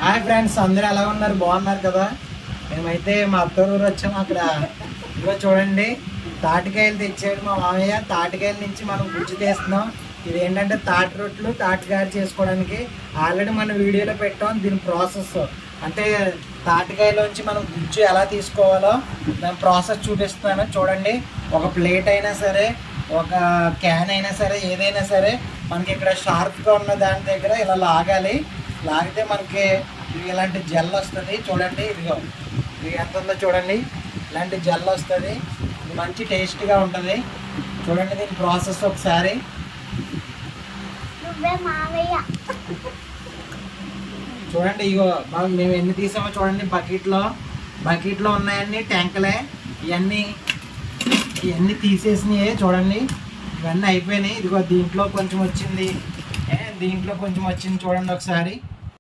Hi friends, అందరూ ఎలా ఉన్నారు? బాగున్నారు కదా? మేమైతే మా అత్తూరు వచ్చాము. అక్కడ ఇదిగో చూడండి, తాటికాయలు తెచ్చాడు మా మామయ్య. తాటికాయల నుంచి మనం గుజ్జు తీస్తున్నాం. ఇది ఏంటంటే తాటి రొట్టెలు, తాటికాయలు చేసుకోవడానికి ఆల్రెడీ మన వీడియోలో పెట్టాం. దీని ప్రాసెస్ అంటే తాటికాయలోంచి మనం గుజ్జు ఎలా తీసుకోవాలో దాని ప్రాసెస్ చూపిస్తున్నాను. చూడండి, ఒక ప్లేట్ అయినా సరే, ఒక క్యాన్ అయినా సరే, ఏదైనా సరే మనకి ఇక్కడ షార్ప్గా ఉన్న దాని దగ్గర ఇలా లాగాలి. లాగితే మనకి ఇలాంటి జెల్ వస్తుంది. చూడండి, ఇదిగో ఇది ఎంత ఉందో చూడండి, ఇలాంటి జెల్ వస్తుంది. ఇది మంచి టేస్ట్గా ఉంటుంది. చూడండి దీని ప్రాసెస్ ఒకసారి. చూడండి, ఇగో మేము ఎన్ని తీసామో చూడండి. బకెట్లో ఉన్నాయన్నీ ట్యాంకులే. ఇవన్నీ తీసేసినాయి. చూడండి, ఇవన్నీ అయిపోయినాయి. ఇదిగో దీంట్లో కొంచెం వచ్చింది, చూడండి ఒకసారి.